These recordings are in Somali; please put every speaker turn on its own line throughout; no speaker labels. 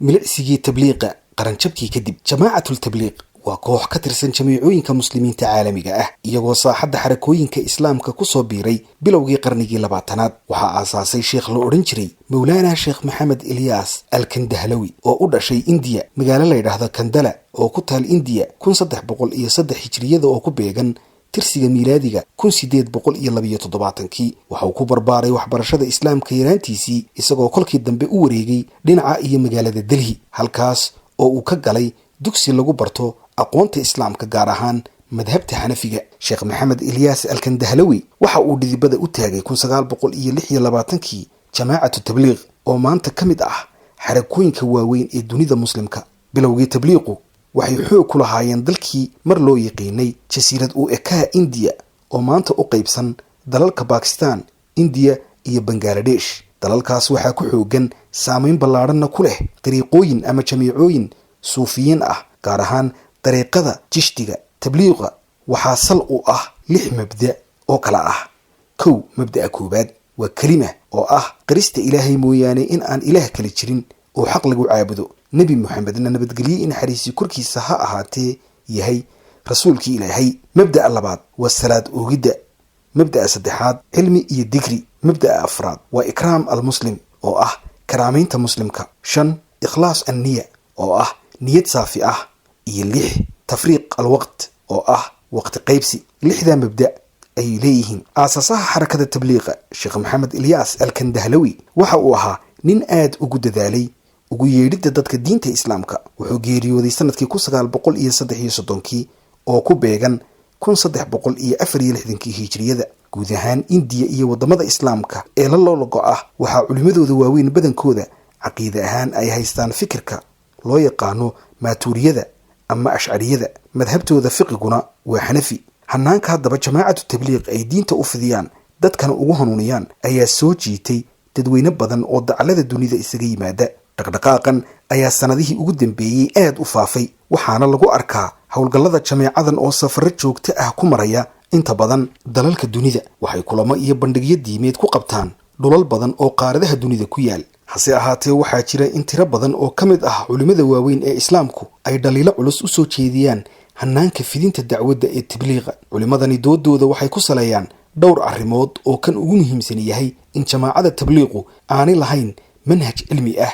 milicsigii tabliiqa qaranjabkii kadib. jamaacatul tabliiq waa koox ka tirsan jamiicooyinka muslimiinta caalamiga ah iyagoo saaxadda xarakooyinka islaamka ku soo biiray bilowgii qarnigii 20aad. waxaa aasaasay sheekh la odhan jiray mawlaana sheekh maxamed ilyaas alkandahlawi oo u dhashay indiya, magaalo la yidhaahdo kandala oo ku taal indiya 1303 hijriyada oo ku beegan tirsiga miilaadiga 1872. waxa uu ku barbaaray waxbarashada islaamka yaraantiisii isagoo kolkii dambe u wareegay dhinaca iyo magaalada delhi, halkaas oo uu ka galay dugsi lagu barto aqoonta islaamka gaar ahaan madhabta xanafiga. sheekh maxamed ilyaas alkandahlawi waxa uu dhidibada u taagay 1926 jamaacatu tabliiq oo maanta ka mid ah xarakooyinka waaweyn ee dunida muslimka. bilowgii tabliiqu waxay xoog ku lahaayeen dalkii mar loo yaqiinay jasiirad u ekaa indiya oo maanta u qaybsan dalalka bakistan, indiya iyo bangaladesh. dalalkaas waxaa ku xoogan saamayn ballaadhanna ku leh dariiqooyin ama jamiicooyin suufiyiin ah, gaar ahaan dariiqada jishtiga. tabliiqa waxaa sal u ah 6 mabda oo kala ah. 1. mabda'a koobaad waa kelima oo ah qirista ilaahay mooyaane in aan ilaah kale jirin oo xaq lagu caabudo. nebi moxamedna nabadgelye in xariisi korkiisa ha ahaatee yahay rasuulkii ilaahay. mabda'a labaad waa salaad oogidda. mabda'a saddexaad cilmi iyo digri. mabda'a afraad waa ikraam almuslim oo ah karaamaynta muslimka. 5. ikhlaas anniya oo ah niyad saafi ah. iyo 6. tafriiq alwaqt oo ah waqti qaybsi. 6daa mabda ay leeyihiin aasasaha xarakada tabliiqa sheekh maxamed ilyaas alkandahlawi waxa uu ahaa nin aad ugu dadaalay ugu yeedhidda dadka diinta islaamka. wuxuu geeriyooday sanadkii 1933 oo ku beegan 1364 hijriyada. guud ahaan indiya iyo wadamada islaamka ee la loologo ah waxaa culimadooda waaweyn badankooda caqiide ahaan ay haystaan fikirka loo yaqaano maaturiyada ama ashcariyada. madhabtooda fiqiguna waa xanafi. hanaanka haddaba jamaacatu tabliiq ay diinta u fidiyaan dadkana ugu hanuuniyaan ayaa soo jiitay dadweyne badan oo dacallada dunida isaga yimaada. dhaqdhaqaaqan ayaa sanadihii ugu dambeeyey aad u faafay, waxaana lagu arkaa howlgallada jameecadan oo safarro joogto ah ku maraya inta badan dalalka dunida. waxay kulamo iyo bandhigyo diimeed ku qabtaan dhulal badan oo qaaradaha dunida ku yaal. hase ahaatee waxaa jira in tiro badan oo ka mid ah culimmada waaweyn ee islaamku ay dhaliilo culus u soo jeediyaan hanaanka fidinta dacwadda ee tabliiqa. culimmadani doodooda waxay ku saleeyaan dhowr arrimood oo kan ugu muhiimsan yahay in jamaacada tabliiqu aanay lahayn manhaj cilmi ah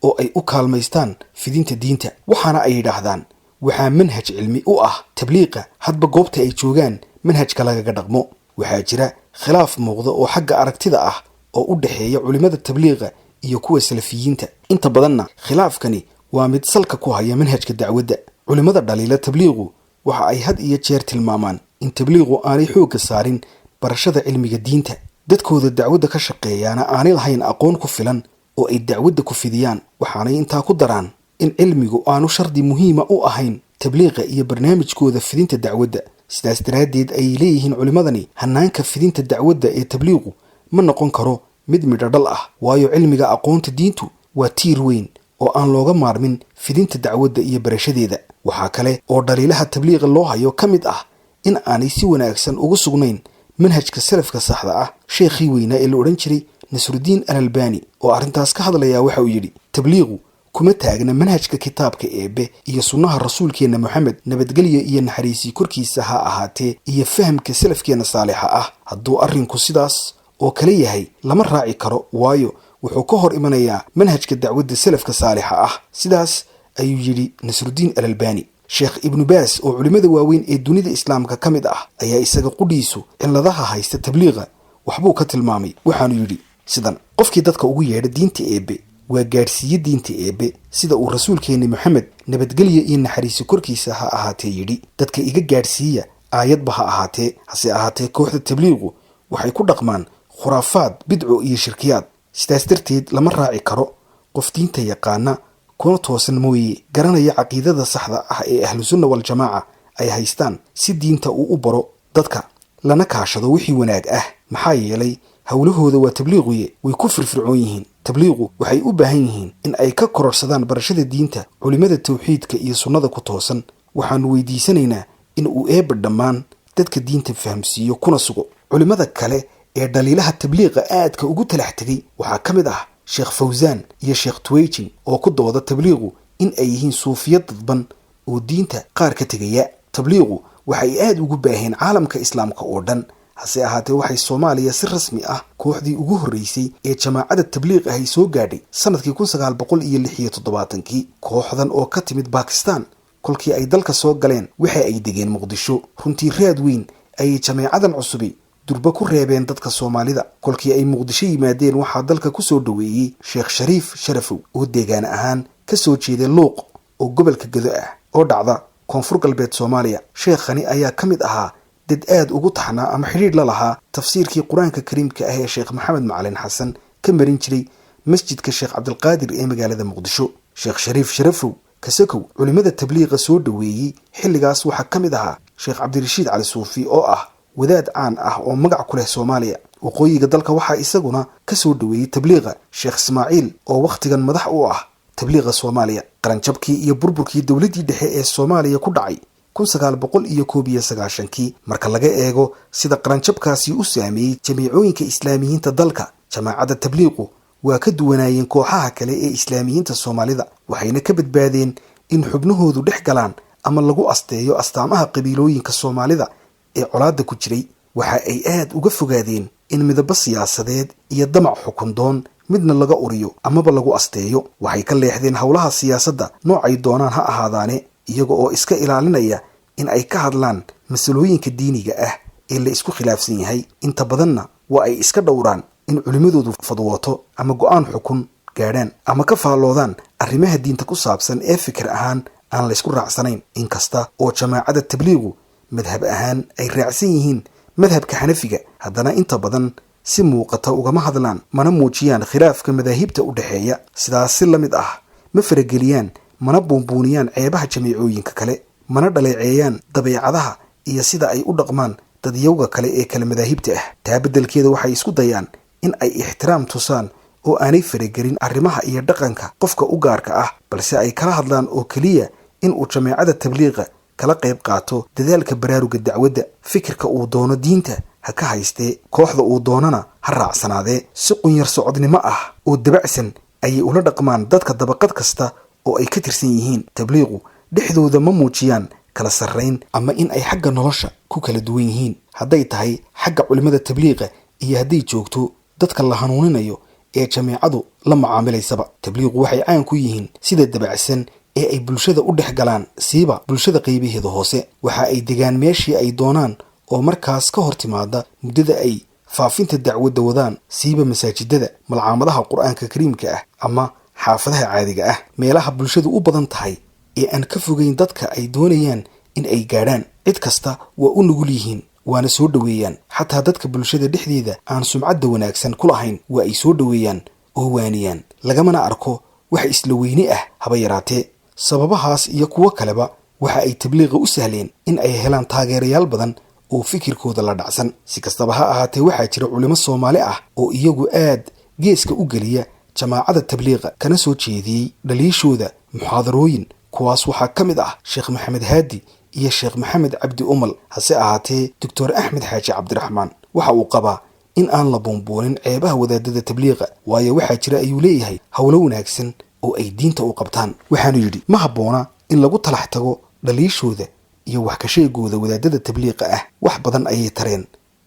oo ay u kaalmaystaan fidinta diinta. waxaana ay yidhaahdaan waxaa manhaj cilmi u ah tabliiqa hadba goobta ay joogaan manhajka lagaga dhaqmo. waxaa jira khilaaf muuqda oo xagga aragtida ah oo u dhexeeya culimmada tabliiqa iyo kuwa salafiyiinta. inta badanna khilaafkani waa mid salka ku haya manhajka dacwadda. culimmada dhaliila tabliiqu waxa ay had iyo jeer tilmaamaan in tabliiqu aanay xoogga saarin barashada cilmiga diinta. dadkooda dacwadda ka shaqeeyaana aanay lahayn aqoon ku filan oo ay dacwadda ku fidiyaan. waxaanay intaa ku daraan in cilmigu aanu shardi muhiima u ahayn tabliiqa iyo barnaamijkooda fidinta dacwadda. sidaas daraaddeed ayay leeyihiin culimmadani hanaanka fidinta dacwadda ee tabliiqu ma noqon karo mid midhodhal ah, waayo cilmiga aqoonta diintu waa tiir weyn oo aan looga maarmin fidinta dacwadda iyo barashadeeda. waxaa kale oo dhaliilaha tabliiqa loo hayo ka mid ah in aanay si wanaagsan ugu sugnayn manhajka salafka saxda ah. sheekhii weynaa ee la odhan jiray nasrudiin alalbani oo arrintaas ka hadlayaa waxa uu yidhi tabliiqu kuma taagna manhajka kitaabka eebe iyo sunnaha rasuulkeenna moxamed nabadgelyo iyo naxariisii korkiisa ha ahaatee iyo fahamka salafkeenna saalixa ah. hadduu arrinku sidaas oo kale yahay lama raaci karo, waayo wuxuu ka hor imanayaa manhajka dacwadda salafka saalixa ah. sidaas ayuu yidhi nasrudiin alalbani. sheekh ibnu baas oo culimmada waaweyn ee dunida islaamka ka mid ah ayaa isaga qudhiisu cilladaha haysta tabliiqa waxbuu ka tilmaamay. waxaanu yidhi sidan: qofkii dadka ugu yeedha diinta eebe waa gaadhsiiye diinta eebe sida uu rasuulkeenni moxamed nabadgelyo iyo naxariisi korkiisa ha ahaatee yidhi. dadka iga gaadhsiiya aayadba ha ahaatee. hase ahaatee kooxda tabliiqu waxay ku dhaqmaan khuraafaad, bidco iyo shirkiyaad. sidaas darteed lama raaci karo. qof diinta yaqaana kuna toosan mooye garanaya caqiidada saxda ah ee ahlusunna waljamaaca ay haystaan si diinta uu u baro dadka lana kaashado wixii wanaag ah. maxaa yeelay howlahooda waa tabliiquye way ku firfircoon yihiin. tabliiqu waxay u baahan yihiin in ay ka kororsadaan barashada diinta culimmada tawxiidka iyo sunnada ku toosan. waxaanu weydiisanaynaa in uu eebba dhammaan dadka diinta fahamsiiyo kuna sugo. culimmada kale ee dhaliilaha tabliiqa aadka ugu talax tegay waxaa ka mid ah sheekh fawzan iyo sheekh tuwejin oo ku dooda tabliiqu in ay yihiin suufiyad dadban oo diinta qaar ka tegaya. tabliiqu waxay aad ugu baaheen caalamka islaamka oo dhan, hase ahaatee waxay Soomaaliya si rasmi ah kooxdii ugu horeysay ee jamaacada tabliiq ah soo gaadhay sanadkii 1976. kooxdan oo ka timid Pakistan kolkii ay dalka soo galeen waxa ay degeen Muqdisho. runtii raad weyn ay jamaacadan cusubi durba ku reebeen dadka Soomaalida. kolkii ay Muqdisho yimaadeen waxaa dalka ku soo dhaweeyay Sheekh Shariif Sharafow oo deegaan ahaan ka soo jeeday Luuq oo gobolka Gado ah oo dhacda koonfur galbeed Soomaaliya. sheekhani ayaa ka mid ahaa dad aad ugu taxnaa ama xiriir la lahaa tafsiirkii quraanka kariimka ah ee Sheekh Maxamed Macalin Xasan ka marin jiray masjidka Sheekh Cabdulqaadir ee magaalada Muqdisho. Sheekh Shariif Sharafow kasakow culimada tabliiqa soo dhaweeyay xilligaas waxaa ka mid ahaa Sheekh Cabdirashiid Cali Suufi oo ah wadaad caan ah oo magac ku leh Soomaaliya. waqooyiga dalka waxaa isaguna ka soo dhaweeyay tabliiqa Sheekh Ismaaciil oo waqtigan madax u ah tabliiqa Soomaaliya. qaranjabkii iyo burburkii dawladii dhexe ee Soomaaliya ku dhacay 1991 marka laga eego sida qaranjabkaasi u saameeyay jamiicooyinka islaamiyiinta dalka, jamaacada tabliiqu waa ka duwanaayeen kooxaha kale ee islaamiyiinta Soomaalida, waxayna ka badbaadeen in xubnahoodu dhex galaan ama lagu asteeyo astaamaha qabiilooyinka Soomaalida ee colaadda ku jiray. waxa ay aad uga fogaadeen in midabo siyaasadeed iyo damac xukun doon midna laga uriyo amaba lagu asteeyo. waxay ka leexdeen howlaha siyaasadda noocay doonaan ha ahaadaane, iyaga oo iska ilaalinaya in ay ka hadlaan masalooyinka diiniga ah ee la isku khilaafsan yahay. inta badanna waa ay iska dhowraan in culimadoodu fadwooto ama go'aan xukun gaadhaan ama ka faalloodaan arrimaha diinta ku saabsan ee fikir ahaan aan la isku raacsanayn. inkasta oo jamaacada tabliiqu madhab ahaan ay raacsan yihiin madhabka Xanafiga, haddana inta badan si muuqata ugama hadlaan mana muujiyaan khilaafka madaahibta u dhaxeeya. sidaas si la mid ah ma farageliyaan mana buunbuuniyaan ceebaha jamiicooyinka kale, mana dhaleeceeyaan dabeecadaha iyo sida ay u dhaqmaan dadyowga kale ee kala madaahibta ah. taa beddelkeeda waxay isku dayaan in ay ixtiraam tusaan oo aanay faragelin arrimaha iyo dhaqanka qofka u gaarka ah, balse ay kala hadlaan oo keliya in uu jamaacada tabliiqa kala qayb qaato dadaalka baraaruga dacwadda. fikirka uu doono diinta ha ka haystee, kooxda uu doonana ha raacsanaadee. si qunyar socodnimo ah oo dabacsan ayay ula dhaqmaan dadka dabaqad kasta oo ay ka tirsan yihiin. tabliiqu dhexdooda ma muujiyaan kala sarrayn ama in ay xagga nolosha ku kala duwan yihiin, hadday tahay xagga culimada tabliiqa iyo hadday joogto dadka la hanuuninayo ee jamiicadu la macaamilaysaba. tabliiqu waxay caan ku yihiin sida dabacsan ee ay bulshada u dhex galaan, siiba bulshada qaybaheeda hoose. waxa ay degaan meeshii ay doonaan oo markaas ka hor timaada muddada ay faafinta dacwadda wadaan, siiba masaajidada, malcaamadaha qur-aanka kariimka ah ama xaafadaha caadiga ah, meelaha bulshadu u badan tahay ee aan ka fogeyn dadka ay doonayaan in ay gaadhaan. cid kasta waa u nugul yihiin waana soo dhaweeyaan, xataa dadka bulshada dhexdeeda aan sumcadda wanaagsan ku lahayn waa ay soo dhaweeyaan oo waaniyaan, lagamana arko wax isla weyne ah haba yaraatee. sababahaas iyo kuwo kaleba waxa ay tabliiqa u sahleen in ay helaan taageerayaal badan oo fikirkooda la dhacsan. si kastaba ha ahaatee waxaa jira culimo Soomaali ah oo iyagu aad geeska u geliya jamaacada tabliiqa kana soo jeediyey dhaliishooda muxaadarooyin. kuwaas waxaa ka mid ah Sheekh Maxamed Haadi iyo Sheekh Maxamed Cabdi Umal. hase ahaatee Dr. Axmed Xaaji Cabdiraxmaan waxa uu qabaa in aan la buunbuunin ceebaha wadaadada tabliiqa, waayo waxaa jira ayuu leeyahay howlo wanaagsan oo ay diinta u qabtaan. waxaanu yidhi ma habboona in lagu talax tago dhaliishooda iyo wax ka sheegooda wadaadada tabliiqa ah. wax badan ayay tareen,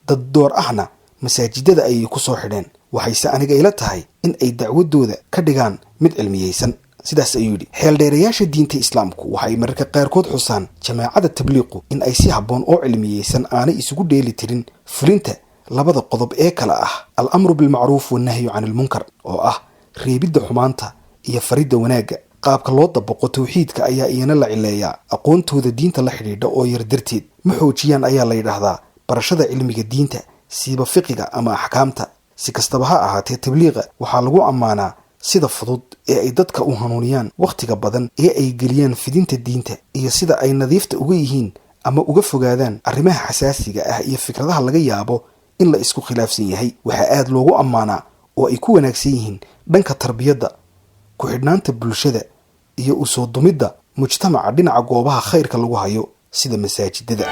dad door ahna masaajidada ayay ku soo xidheen. waxayse aniga ila tahay in ay dacwadooda ka dhigaan mid cilmiyeysan. sidaas ayuu yidhi. xeeldheerayaasha diinta islaamku waxay mararka qaarkood xusaan jamaacada tabliiqu in ay si habboon oo cilmiyeysan aanay isugu dheeli tirin fulinta labada qodob ee kala ah al-amru bilmacruuf wannahyu can ilmunkar, oo ah reebidda xumaanta iyo faridda wanaagga. qaabka loo dabaqo tawxiidka ayaa iyana la cileeyaa. aqoontooda diinta la xidhiidha oo yar darteed ma xoojiyaan ayaa la yidhaahdaa barashada cilmiga diinta, siiba fiqiga ama axkaamta. si kastaba ha ahaatee tabliiqa waxaa lagu ammaanaa sida fudud ee ay dadka u hanuuniyaan, wakhtiga badan ee ay geliyaan fidinta diinta, iyo sida ay nadiifta uga yihiin ama uga fogaadaan arrimaha xasaasiga ah iyo fikradaha laga yaabo in la isku khilaafsan yahay. waxaa aad loogu ammaanaa oo ay ku wanaagsan yihiin dhanka tarbiyadda, ku xidhnaanta bulshada iyo u soo dumidda mujtamaca dhinaca goobaha khayrka lagu hayo sida masaajidada.